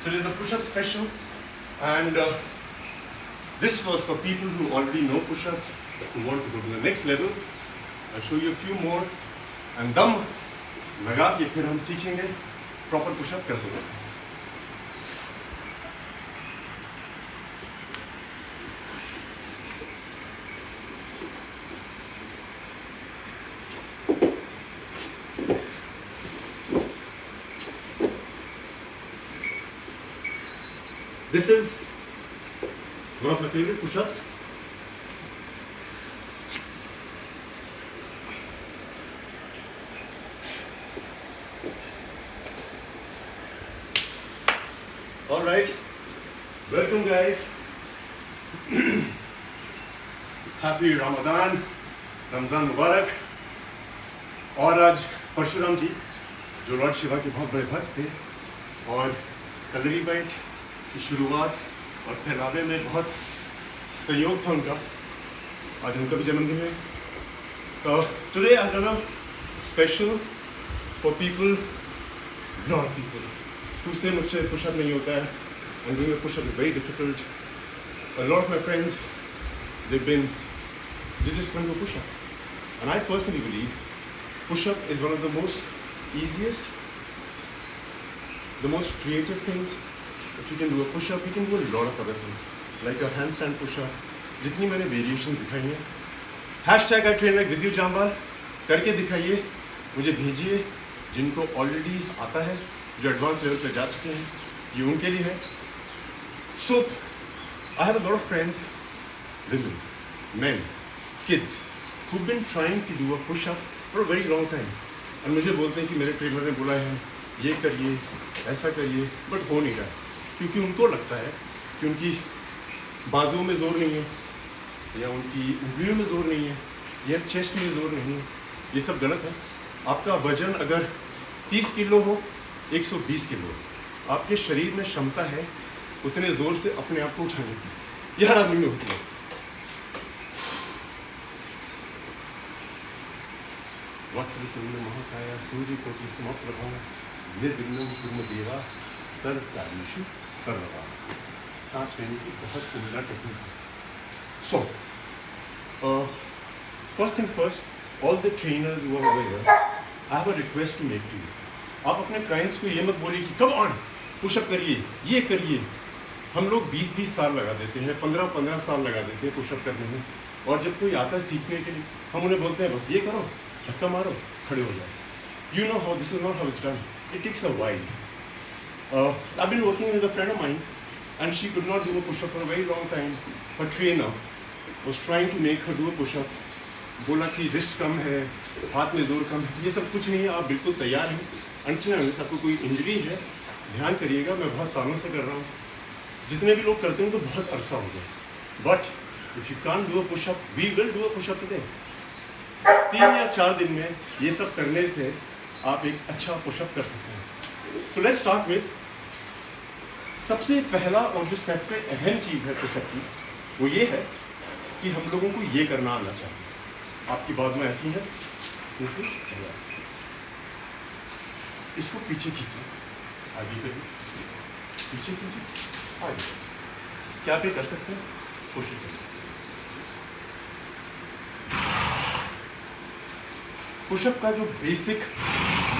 Today is a push-up special, and this was for people who already know push-ups, who want to go to the next level. I'll show you a few more, and दम लगा के फिर हम सीखेंगे proper push-up करते हुए. This is one of my favorite push-ups. All right, welcome guys. Happy Ramadan, Ramzan Mubarak. और आज परशुराम जी जो लॉर्ड शिवा के बहुत बड़े भक्त थे और कलरी बाइट की शुरुआत और फैलावे में बहुत सहयोग था उनका, आज उनका भी जन्मदिन है. तो today I have a special for people, lot of people who say मुझसे पुशअप नहीं होता है, and doing a push-up is very difficult. A lot of my friends, they just want to do push-up, and I personally believe push-up is one of the most easiest, the most creative things. If you can do a push-up, you can do a lot of other things, like a handstand push-up. जितनी मैंने variation दिखाई हैं, hashtag I train like Vidyu Jambal करके दिखाइए, मुझे भेजिए. जिनको already आता है, जो एडवांस लेवल पे जा चुके हैं, ये उनके लिए है. So I have a lot of friends, women, men, kids who've been trying to do a push-up for a very long time. और मुझे बोलते हैं कि मेरे ट्रेनर ने बोला है ये करिए, ऐसा करिए, बट हो नहीं रहा, क्योंकि उनको लगता है कि उनकी बाजुओं में ज़ोर नहीं है, या उनकी उंगलियों में ज़ोर नहीं है, या चेस्ट में ज़ोर नहीं है. ये सब गलत है. आपका वजन अगर 30 किलो हो, 120 किलो, आपके शरीर में क्षमता है उतने ज़ोर से अपने आप को उठाने की. ये हर आदमी में होती है. वक्रतुंड महाकाय सूर्यकोटि समप्रभा निर्विघ्नं कुरु देवा सर्वकार्येषु सर्वदा. सांस लेने की बहुत उम्दा टेक्निक है. So first things first, all the trainers who are over here, I have a request to make to you. आप अपने क्लाइंट्स को ये मत बोलिए कि कम ऑन पुशअप करिए, ये करिए. हम लोग 20-20 साल लगा देते हैं, 15-15 साल लगा देते हैं पुशअप करने में, और जब कोई आता है सीखने के लिए, हम उन्हें बोलते हैं बस ये करो, धक्का मारो, खड़े हो जाओ. You know how this is not how it's done. It takes a while. I been working with a friend of mine and she could not do a pushup for a very long time. Her trainer was trying to make her do a pushup. बोला कि wrist कम है, हाथ में जोर कम है. ये सब कुछ नहीं है. आप बिल्कुल तैयार हैं. अनफिलहाल आपको कोई इंजरी है, ध्यान करिएगा, मैं बहुत सालों से कर रहा हूँ. जितने भी लोग करते हैं तो बहुत अरसा हो गया. But if you can't do a pushup, we will do a pushup today. 3 या 4 दिन में ये सब करने से आप एक अच्छा पुशअप कर सकते हैं. सो लेट्स स्टार्ट विद सबसे पहला और जो सबसे अहम चीज़ है पुशअप की, वो ये है कि हम लोगों को ये करना आना चाहिए. आपकी बाजुएं ऐसी हैं, इसको पीछे खींचे, आगे करिए, पीछे खींचे, आगे. क्या आप ये कर सकते हैं? कोशिश करिए. पुशअप का जो बेसिक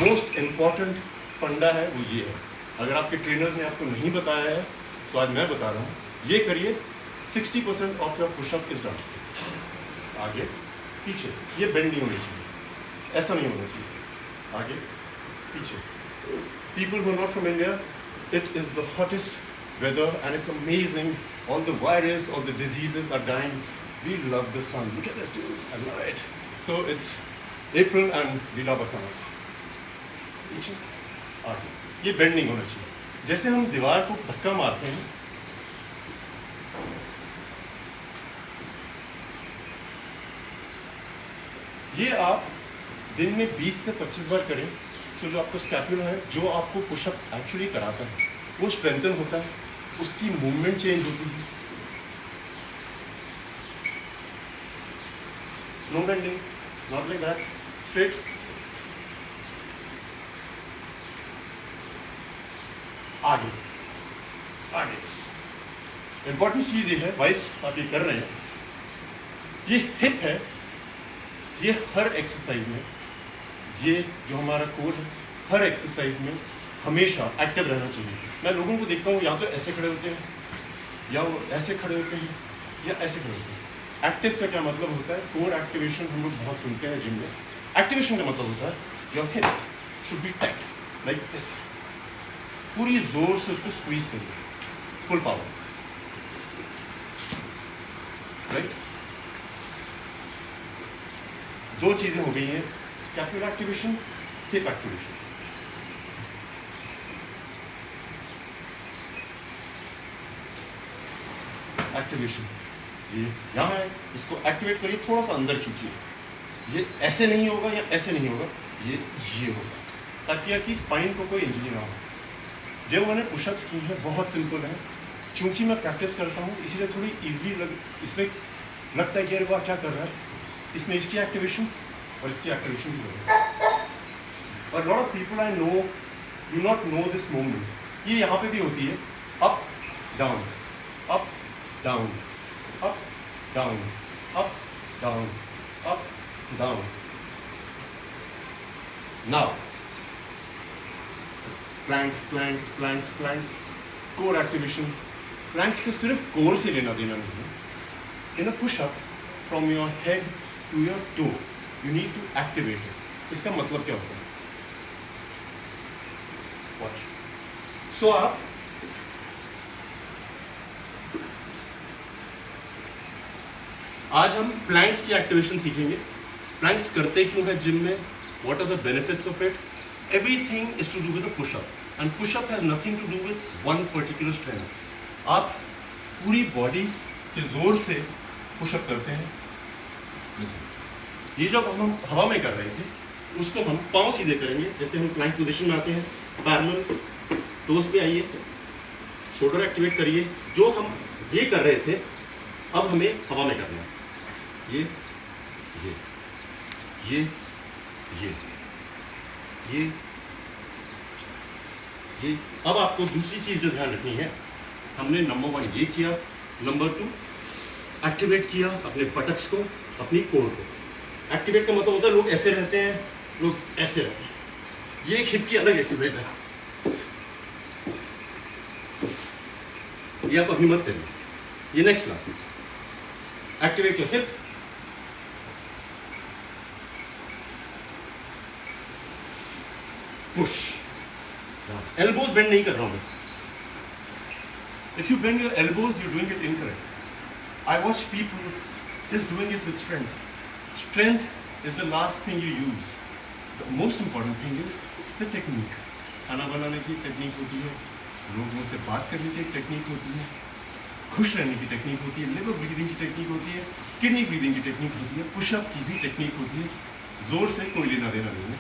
मोस्ट इम्पॉर्टेंट फंडा है वो ये है. अगर आपके ट्रेनर ने आपको नहीं बताया है तो आज मैं बता रहा हूँ. ये करिए, 60% of your pushup is done. आगे पीछे. ये बेंड नहीं होनी चाहिए, ऐसा नहीं होना चाहिए. आगे पीछे. People who are not from India, it is the hottest weather and it's amazing. All the virus, all the diseases are dying. We love the sun. Look at this dude. I love it. So it's April and we love summers. पीछे, आगे. ये bend नहीं होना चाहिए. जैसे हम दीवार को धक्का मारते हैं, ये आप दिन में 20 से 25 बार करें. सो जो आपको स्कैपुला है, जो आपको पुशअप एक्चुअली कराता है, वो स्ट्रेंथन होता है, उसकी मूवमेंट चेंज होती है. No bending, not like that, straight. आगे आगे। इंपॉर्टेंट चीज़ ये है, वाइस आप ये कर रहे हैं, ये हिप है, ये हर एक्सरसाइज में, ये जो हमारा कोर है, हर एक्सरसाइज में हमेशा एक्टिव रहना चाहिए। मैं लोगों को देखता हूँ या तो ऐसे खड़े होते हैं, या वो ऐसे खड़े होते हैं, या ऐसे खड़े होते हैं। एक्टिव का क्या मतलब होता है? कोर एक्टिवेशन हम लोग बहुत सुनते हैं जिम में। एक्टिवेशन का मतलब होता है your hips should be tight like this, पूरी जोर से उसको स्क्वीज करिए, फुल पावर, राइट। दो चीजें हो गई हैं, scapular activation, hip activation. Activation ये यहाँ है, इसको एक्टिवेट करिए, थोड़ा सा अंदर खींचिए, ये ऐसे नहीं होगा या ऐसे नहीं होगा, ये होगा, ताकि आपकी स्पाइन को कोई इंजरी ना हो। जो मैंने पुशअप्स की है बहुत सिंपल है, चूंकि मैं प्रैक्टिस करता हूँ इसलिए थोड़ी इजीली इसमें लगता है कि अरे वाह क्या कर रहा है, इसमें इसकी एक्टिवेशन और इसकी एक्टिवेशन की जरूरत है। और lot of people I know do not know this movement. ये यहाँ पे भी होती है, up down, up down, up down, up down, up down. Now planks, planks, planks, planks, core activation. Planks को सिर्फ कोर से लेना देना नहीं है। In a push up from your head to your toe you need to activate it. इसका मतलब क्या होता है? वॉच। सो आप आज हम प्लैंक्स की एक्टिवेशन सीखेंगे। प्लैंक्स करते क्यों है जिम में? What are the benefits of it? Everything is to do with a pushup and pushup has nothing to do with one particular strength. आप पूरी बॉडी के जोर से पुशअप करते हैं। ये जब हम हवा में कर रहे थे उसको हम पांव सीधे करेंगे, जैसे हम प्लैंक पोजीशन में आते हैं, पैरेलल, टोस पे आइए, शोल्डर एक्टिवेट करिए। जो हम ये कर रहे थे अब हमें हवा में करना है। ये ये ये ये ये ये। अब आपको दूसरी चीज जो ध्यान रखनी है, हमने नंबर 1 ये किया, नंबर 2 एक्टिवेट किया अपने बटक्स को, अपनी कोर को। एक्टिवेट का मतलब होता है लोग ऐसे रहते हैं, लोग ऐसे रहते हैं। ये एक हिप की अलग एक्सरसाइज है, ये आप अभी मत करिए, ये नेक्स्ट क्लास में। Activate your hip, push. Elbows bend नहीं कर रहा हूं मैं। If you bend your elbows, you're doing it incorrect. I watch people just doing it with strength. Strength is the last thing you use. The most important thing is the technique. खाना बनाने की technique होती है, लोगों से बात करने की टेक्निक होती है, खुश रहने की टेक्निक होती है, लिवर ब्रीदिंग की टेक्निक होती है, किडनी ब्रीदिंग की टेक्निक होती है, पुशअप की भी टेक्निक होती है। जोर से कोई लेना देना नहीं है।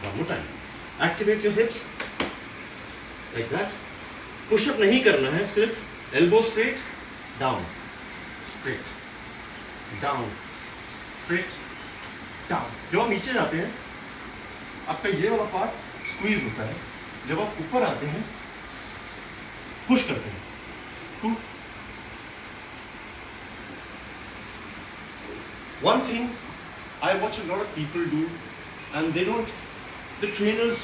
One more time. Activate your hips like that. Pushup नहीं करना है, सिर्फ elbow straight down, straight down, straight down. जब आप नीचे जाते हैं आपका ये वाला पार्ट स्क्वीज होता है, जब आप ऊपर आते हैं पुश करते हैं। One thing I watch a lot of people do, and they don't, the trainers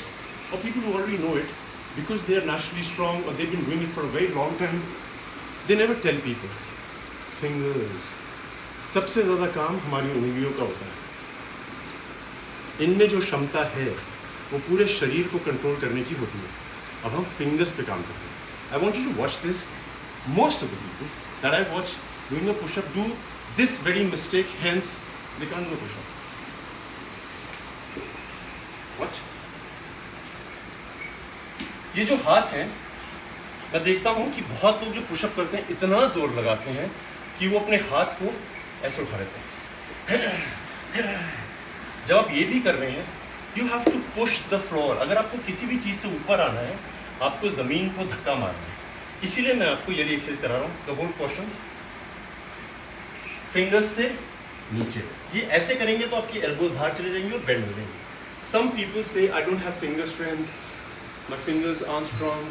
or people who already know it, because they are naturally strong or they've been doing it for a very long time, they never tell people. Fingers, सबसे ज़्यादा काम हमारी उंगलियों का होता है। इनमें जो क्षमता है वो पूरे शरीर को कंट्रोल करने की होती है। अब हम फिंगर्स पे काम करते हैं। I want you to watch this. Most of the people that I watch doing a push-up do this very mistake, hence they can't do a push-up. Watch. ये जो हाथ है, मैं देखता हूँ कि बहुत लोग जो पुशअप करते हैं इतना जोर लगाते हैं कि वो अपने हाथ को ऐसे उठा लेते हैं। जब आप ये भी कर रहे हैं, you have to push the floor. अगर आपको किसी भी चीज़ से ऊपर आना है, आपको ज़मीन को धक्का मारना है। इसीलिए मैं आपको ये एक्सरसाइज करा रहा हूँ। द होल क्वेश्चन, फिंगर्स से नीचे, ये ऐसे करेंगे तो आपकी एल्बोज बाहर चले जाएंगे और बेंड हो जाएंगे। सम पीपल से I don't have finger strength, my fingers aren't strong,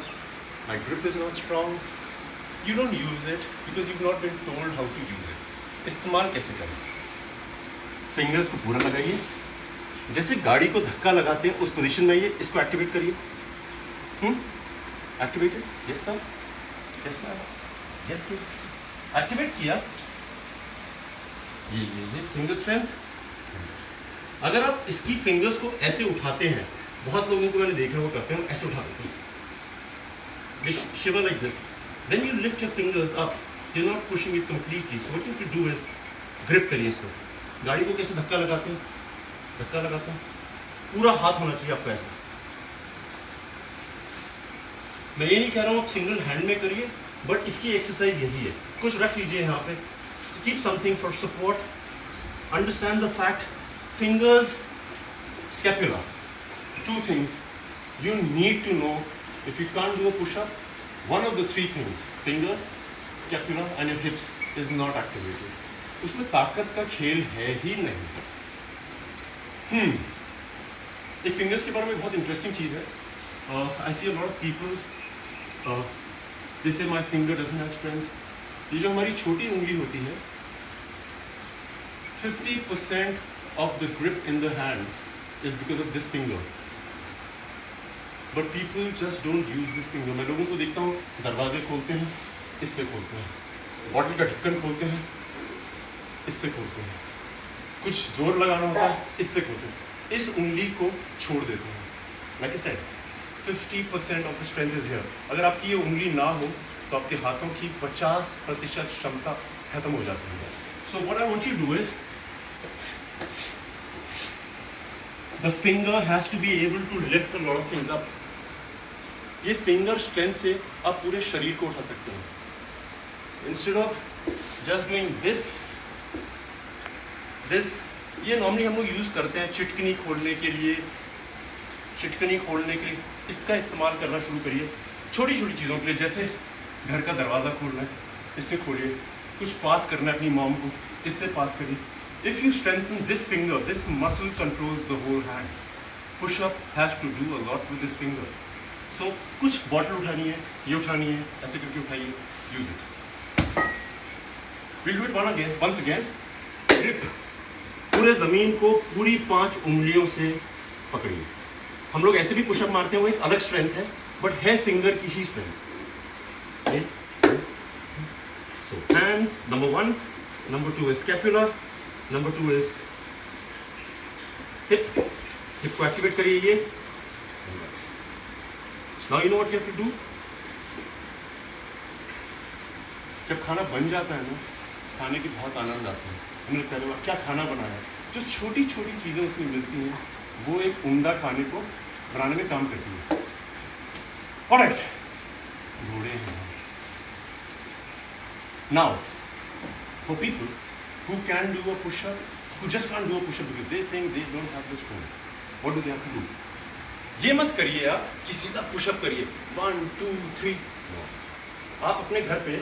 my grip is not strong. You don't use it because you've not been told how to use it. इस्तेमाल कैसे करें? फिंगर्स को पूरा लगाइए, जैसे गाड़ी को धक्का लगाते हैं उस पोजीशन में आइए, इसको एक्टिवेट करिए। Activated? Yes sir, yes ma'am, yes kids. Activate किया, ये फिंगर स्ट्रेंथ। अगर आप इसकी फिंगर्स को ऐसे उठाते हैं, बहुत लोगों को मैंने देखा वो करते हैं, ऐसे उठा देते हैं, shiver like this. Then you lift your fingers up. You're not pushing it completely. So what you have to do is grip करिए इसको। गाड़ी को कैसे धक्का लगाते हैं? धक्का लगाते हैं, पूरा हाथ होना चाहिए आपका ऐसा। मैं ये नहीं कह रहा हूँ आप सिंगल हैंड में करिए, बट इसकी एक्सरसाइज यही है। कुछ रख लीजिए यहाँ पे, keep something for support. Understand the fact, fingers, scapula, two things you need to know. If you can't do a push-up, one of the three things, fingers, scapula and your hips is not activated. उसमें ताकत का खेल है ही नहीं। एक fingers के बारे में बहुत इंटरेस्टिंग चीज़ है। I see a lot of people, they say my finger doesn't have strength. ये जो हमारी छोटी उंगली होती है, 50% of the grip in the hand is because of this finger. But people just don't use this finger. मैं लोगों को देखता हूँ दरवाजे खोलते हैं, इससे खोलते हैं, बॉटल का ढक्कन खोलते हैं, इससे खोलते हैं, कुछ जोर लगाना होता है, इससे खोलते हैं, इस उंगली को छोड़ देते हैं। Like I said, 50% of the strength is here. अगर आपकी ये उंगली ना हो तो आपके हाथों की 50% क्षमता खत्म हो जाती है। So what I want you to do is, the finger has to be able to lift a lot of things up. ये फिंगर स्ट्रेंथ से आप पूरे शरीर को उठा सकते हैं। Instead of just doing this, ये नॉर्मली हम लोग यूज़ करते हैं चिटकनी खोलने के लिए। इसका इस्तेमाल करना शुरू करिए छोटी छोटी चीज़ों के लिए, जैसे घर का दरवाज़ा खोलना है, इससे खोलिए, कुछ पास करना है अपनी मॉम को, इससे पास करिए। If you strengthen this finger, this muscle controls the whole hand. Push up has to do a lot with this finger. So कुछ बॉटल उठानी है, ये उठानी है, ऐसे करके उठाइए, use it. Will do it once again. Grip, पूरे ज़मीन को पूरी 5 उंगलियों से पकड़िए। हम लोग ऐसे भी पुशअप मारते हैं, वो एक अलग स्ट्रेंथ है, बट है फिंगर की ही strength. So hands, number 1, number 2 is scapula, number 2 is hip। Hip को एक्टिवेट करिए ये। Now you know what you have to do? जब खाना बन जाता है ना, खाने की बहुत आनंद आता है। हमने पहले बार क्या खाना बनाया, जो छोटी छोटी चीज़ें उसमें मिलती हैं, वो एक उम्दा खाने को बनाने में काम करती है। ऑलराइट, घोड़े हैं। Now, for people who can do a push-up, who just can't do a push-up because they think they don't have the strength, what do they have to do? ये मत करिए आप कि सीधा पुशअप करिए 1 2 3। आप अपने घर पे,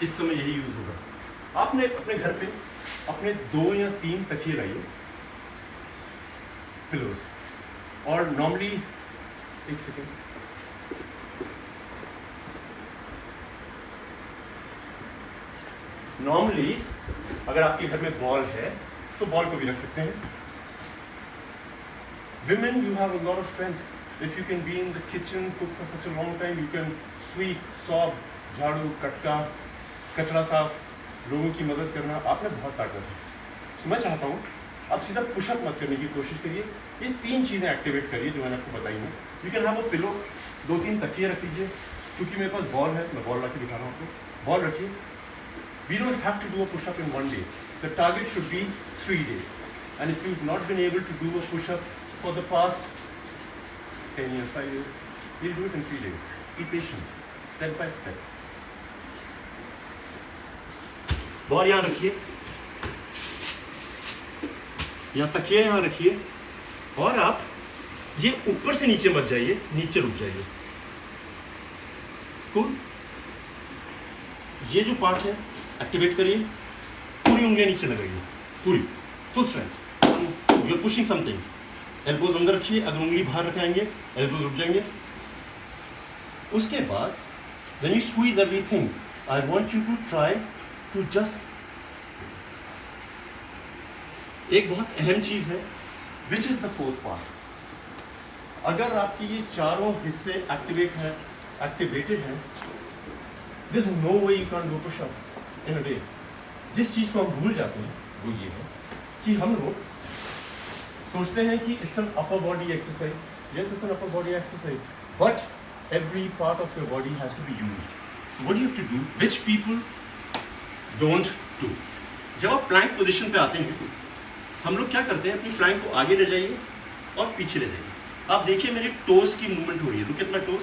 इस समय यही यूज होगा, आपने अपने घर पे अपने 2 या 3 तकिए लाइए, पिलोज, और नॉर्मली, एक सेकेंड, नॉर्मली अगर आपके घर में बॉल है तो बॉल को भी रख सकते हैं। Women, you have a lot of strength. If you can be in the kitchen, cook for such a long time, you can sweep, swab, झाड़ू, कटका, कचरा साफ, लोगों की मदद करना, आप में बहुत ताकत है। So मैं चाहता हूँ आप सीधा पुशअप मत करने की कोशिश करिए, ये 3 चीज़ें एक्टिवेट करिए जो मैंने आपको बताई हैं। You can have a pillow, 2-3 तकिए रख लीजिए, क्योंकि मेरे पास बॉल है, मैं बॉल रख के दिखा रहा हूँ आपको। बॉल रखिए। We don't have to do a push-up in 1 day. The target should be 3 days. And if you've not been able to do a push-up for the past 10 years, 5 years, we'll do it in 3 days. Be patient, step by step. Ball यहाँ रखिए, यहाँ तकिए यहाँ रखिए, और आप ये ऊपर से नीचे मत जाइए, नीचे रुक जाइए। कूल। ये जो पार्ट है एक्टिवेट करिए, पूरी उंगलियां नीचे लगाइए, पूरी full strength. You are pushing something, elbows अंदर रखिए, अगर उंगली बाहर रखाएंगे एल्बोज रुक जाएंगे। उसके बाद when you squeeze everything, I want you to try to just, एक बहुत अहम चीज है, which is the fourth part. अगर आपकी ये चारों हिस्से एक्टिवेटेड हैं, there's no way you can't do push up in a day. जिस चीज को हम भूल जाते हैं वो ये है कि हम लोग सोचते हैं कि it's an upper body exercise. Yes, it's an upper body exercise, but every part of your body has to be used. So what do you have to do, which people don't do? जब आप plank position पे आते हैं हम लोग क्या करते हैं, अपनी प्लैंक को आगे ले जाइए और पीछे ले जाइए। आप देखिए मेरे टोस की मूवमेंट हो रही है, तो कितना टोस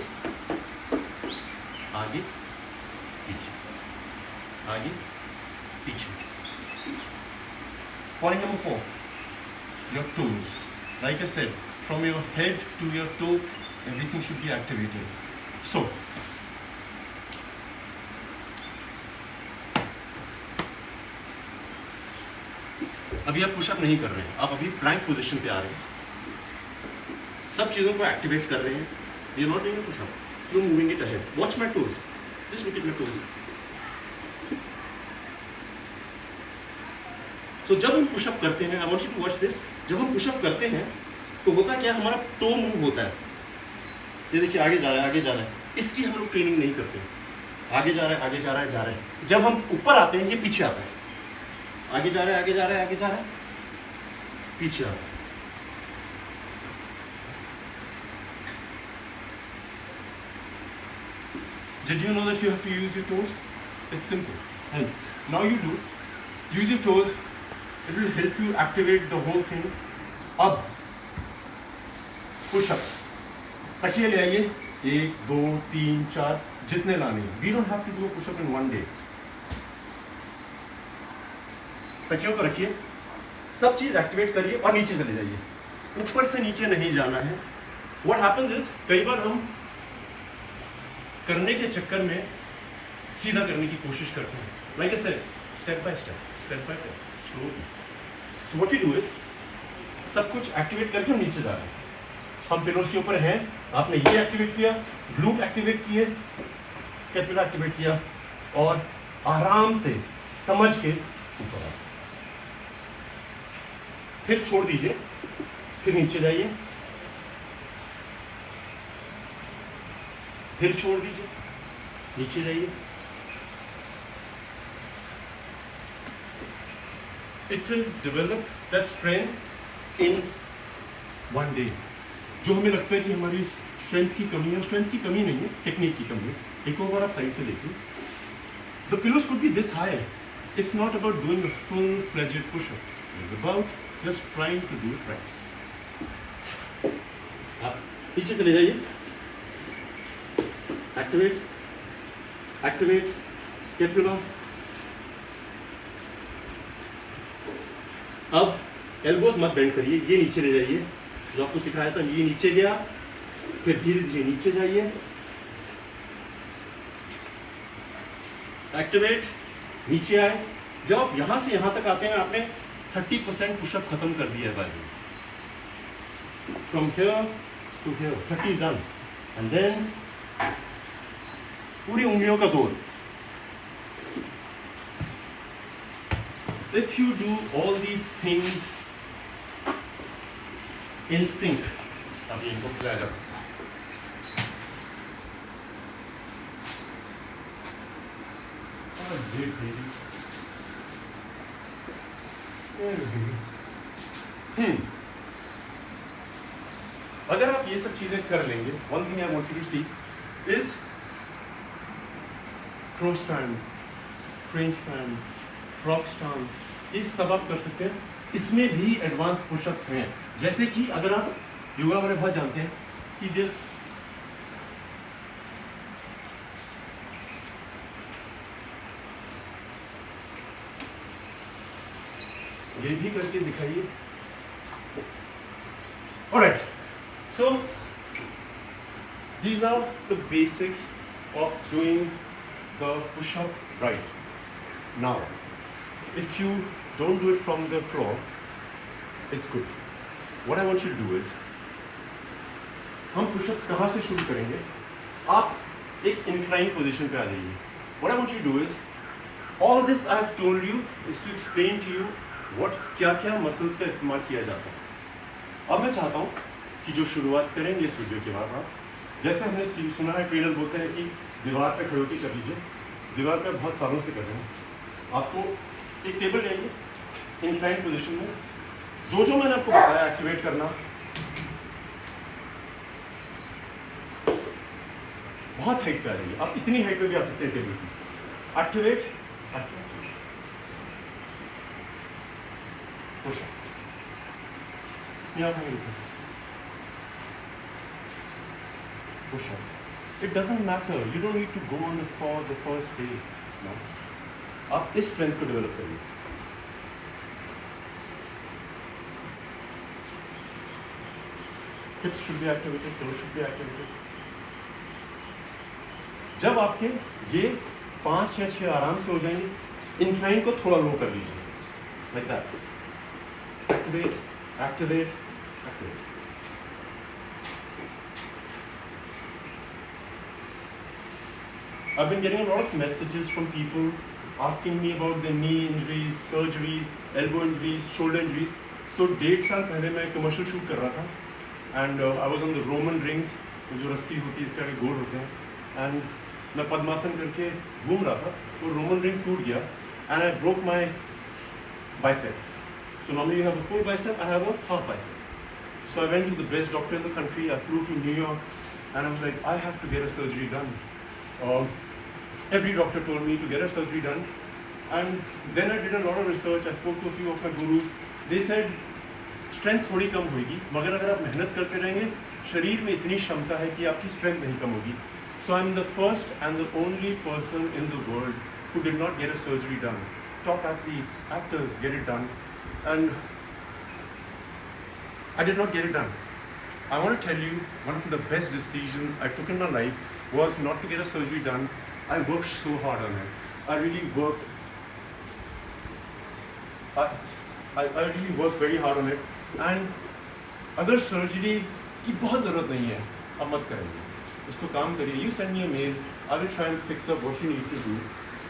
आगे पीछे आगे पीछे। Point number 4, your toes. Like I said, from your head to your toe, everything should be activated. So, अभी आप पुशअप नहीं कर रहे हैं, आप अभी प्लैंक पोजीशन पे आ रहे हैं, सब चीज़ों को एक्टिवेट कर रहे हैं। You not doing a pushup, you moving it ahead. Watch my toes, just look at my toes. तो जब हम पुशअप करते हैं, I want you to watch this, जब हम पुशअप करते हैं तो होता क्या, हमारा टो मूव होता है। ये देखिए आगे जा रहा है, आगे जा रहा है, इसकी हम लोग ट्रेनिंग नहीं करते। आगे जा रहा है, आगे जा रहा है, जा रहा है। जब हम ऊपर आते हैं ये पीछे आता है, आगे जा रहा है, आगे जा रहा है, आगे जा रहा है, पीछे आता है। Did you know that you have to use your toes? It's simple. Hence, now you do. Use your toes. It will help you activate the whole thing. अब पुशअप, तकिए ले आइए, 1 2 3 4 जितने लाने हैं। We don't have to do a push-up in one day. तकियों को रखिए, सब चीज एक्टिवेट करिए और नीचे चले जाइए। ऊपर से नीचे नहीं जाना है। What happens is, कई बार हम करने के चक्कर में सीधा करने की कोशिश करते हैं। Like I said, step by step, slowly. So what we do is, सब कुछ एक्टिवेट करके हम नीचे जा रहे हैं। हम पिलोस के ऊपर हैं, आपने ये एक्टिवेट किया, ग्लूट एक्टिवेट किए, स्कैपुला एक्टिवेट किया और आराम से समझ के ऊपर आए। फिर छोड़ दीजिए, फिर नीचे जाइए, फिर छोड़ दीजिए, नीचे जाइए। It will develop that strength in one day. जो हमें लगता है कि हमारी स्ट्रेंथ की कमी है, स्ट्रेंथ की कमी नहीं है, टेक्निक की कमी है। एक और बार आप साइड से देखिए, the pillows could be this high. It's not about doing a full-fledged push-up. It's about just trying to do it right. आप पीछे चले जाइए, activate, scapula. अब एल्बोज मत बेंड करिए, ये नीचे ले जाइए। जो आपको सिखाया था ये नीचे गया, फिर धीरे धीरे नीचे जाइए, एक्टिवेट, नीचे आए। जब आप यहां से यहां तक आते हैं, आपने 30% पुशअप खत्म कर दिया है भाई। From here to here 30 done, and then पूरी उंगलियों का जोर। If you do all these things in sync, अभी इनको खिलाया जाए। अगर आप ये सब चीजें कर लेंगे, one thing I want you to see is cross stand, crane stand, frog stance, ये सब आप कर सकते हैं। इसमें भी एडवांस पुशअप्स हैं, जैसे कि अगर आप योगा वाले बहुत जानते हैं कि दिस ये भी करके दिखाइए। Alright, so these are the basics of doing the push-up right. Now, if you don't do it from the floor, it's good. What I want you to do is हम पुशअप्स कहाँ से शुरू करेंगे? आप एक इंक्लाइन पोजीशन पे आ जाइए. What I want you to do is, all this I have told you is to explain to you what क्या मसल्स का इस्तेमाल किया जाता है. अब मैं चाहता हूँ कि जो शुरुआत करेंगे इस वीडियो के बाद आप, जैसे हमने सुना है ट्रेनर बोलते हैं कि दीवार पे खड़े होकर कर लीजिए. दीवार पे बहुत सालों से कर रहे हैं. आपको एक टेबल लेंगे इंक्लाइन पोजीशन में, जो मैंने आपको बताया एक्टिवेट करना, बहुत हाइट पे आ जाइए. आप इतनी हाइट पे भी आ सकते हैं टेबल की. Activate, push up. Push up. It doesn't matter. You don't need to go on for the first day. No. आप इस स्ट्रेंथ को डेवलप करिए. Hips should be activated. Toes should be activated. जब आपके ये 5 या 6 आराम से हो जाएंगे, इंक्लाइन को थोड़ा लो कर लीजिए. Like that. Activate, activate, activate. I've been getting a lot of messages from people asking me about their knee injuries, surgeries, elbow injuries, shoulder injuries. So 1.5 साल पहले मैं कमर्शियल शूट कर रहा था and I was on the Roman rings, जो रस्सी होती है इसका गोल होते हैं, and मैं पद्मासन करके घूम रहा था. वो रोमन रिंग टूट गया and I broke my bicep. So normally you have a full bicep, I have a half bicep. So I went to the best doctor in the country. I flew to New York and I was like, I have to get a surgery done. Every doctor told me to get a surgery done, and then I did a lot of research. I spoke to a few of my gurus. They said strength थोड़ी कम होगी, मगर अगर आप मेहनत करते रहेंगे, शरीर में इतनी क्षमता है कि आपकी strength नहीं कम होगी. So I'm the first and the only person in the world who did not get a surgery done. Top athletes, actors get it done, and I did not get it done. I want to tell you, one of the best decisions I took in my life was not to get a surgery done. I worked so hard on it. I really worked. I really worked very hard on it. And अगर surgery की बहुत ज़रूरत नहीं है, अब मत करिए. इसको काम करिए. You send me a mail. I will try and fix up what you need to do.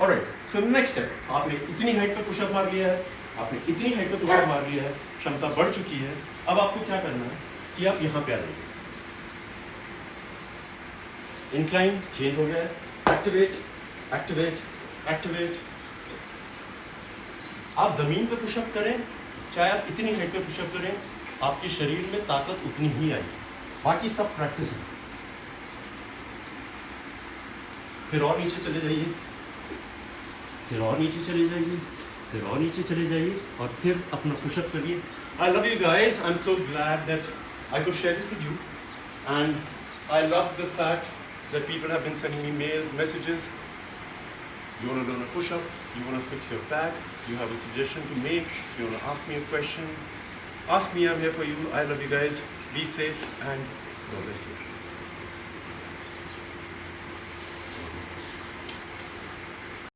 Alright. So the next step. आपने इतनी हाइट पे पुशअप मार लिया है. आपने इतनी हाइट पे पुशअप मार लिया है. क्षमता बढ़ चुकी है. अब आपको क्या करना है कि आप यहाँ पे आ जाइए. इंक्लाइन चेंज हो गया है. Activate, activate, activate. आप जमीन पे पुशअप करें, चाहे आप इतनी हाइट पे पुशअप करें, आपके शरीर में ताकत उतनी ही आएगी. बाकी सब प्रैक्टिस है. फिर और नीचे चले जाइए, फिर और नीचे चले जाइए, फिर और नीचे चले जाइए और फिर अपना पुशअप करिए. I love you guys. I'm so glad that I could share this with you, and I love the fact that people have been sending me mails, messages. You want to learn a push-up, you want to fix your back, you have a suggestion to make, you want to ask me a question, ask me, I'm here for you. I love you guys. Be safe and God bless you.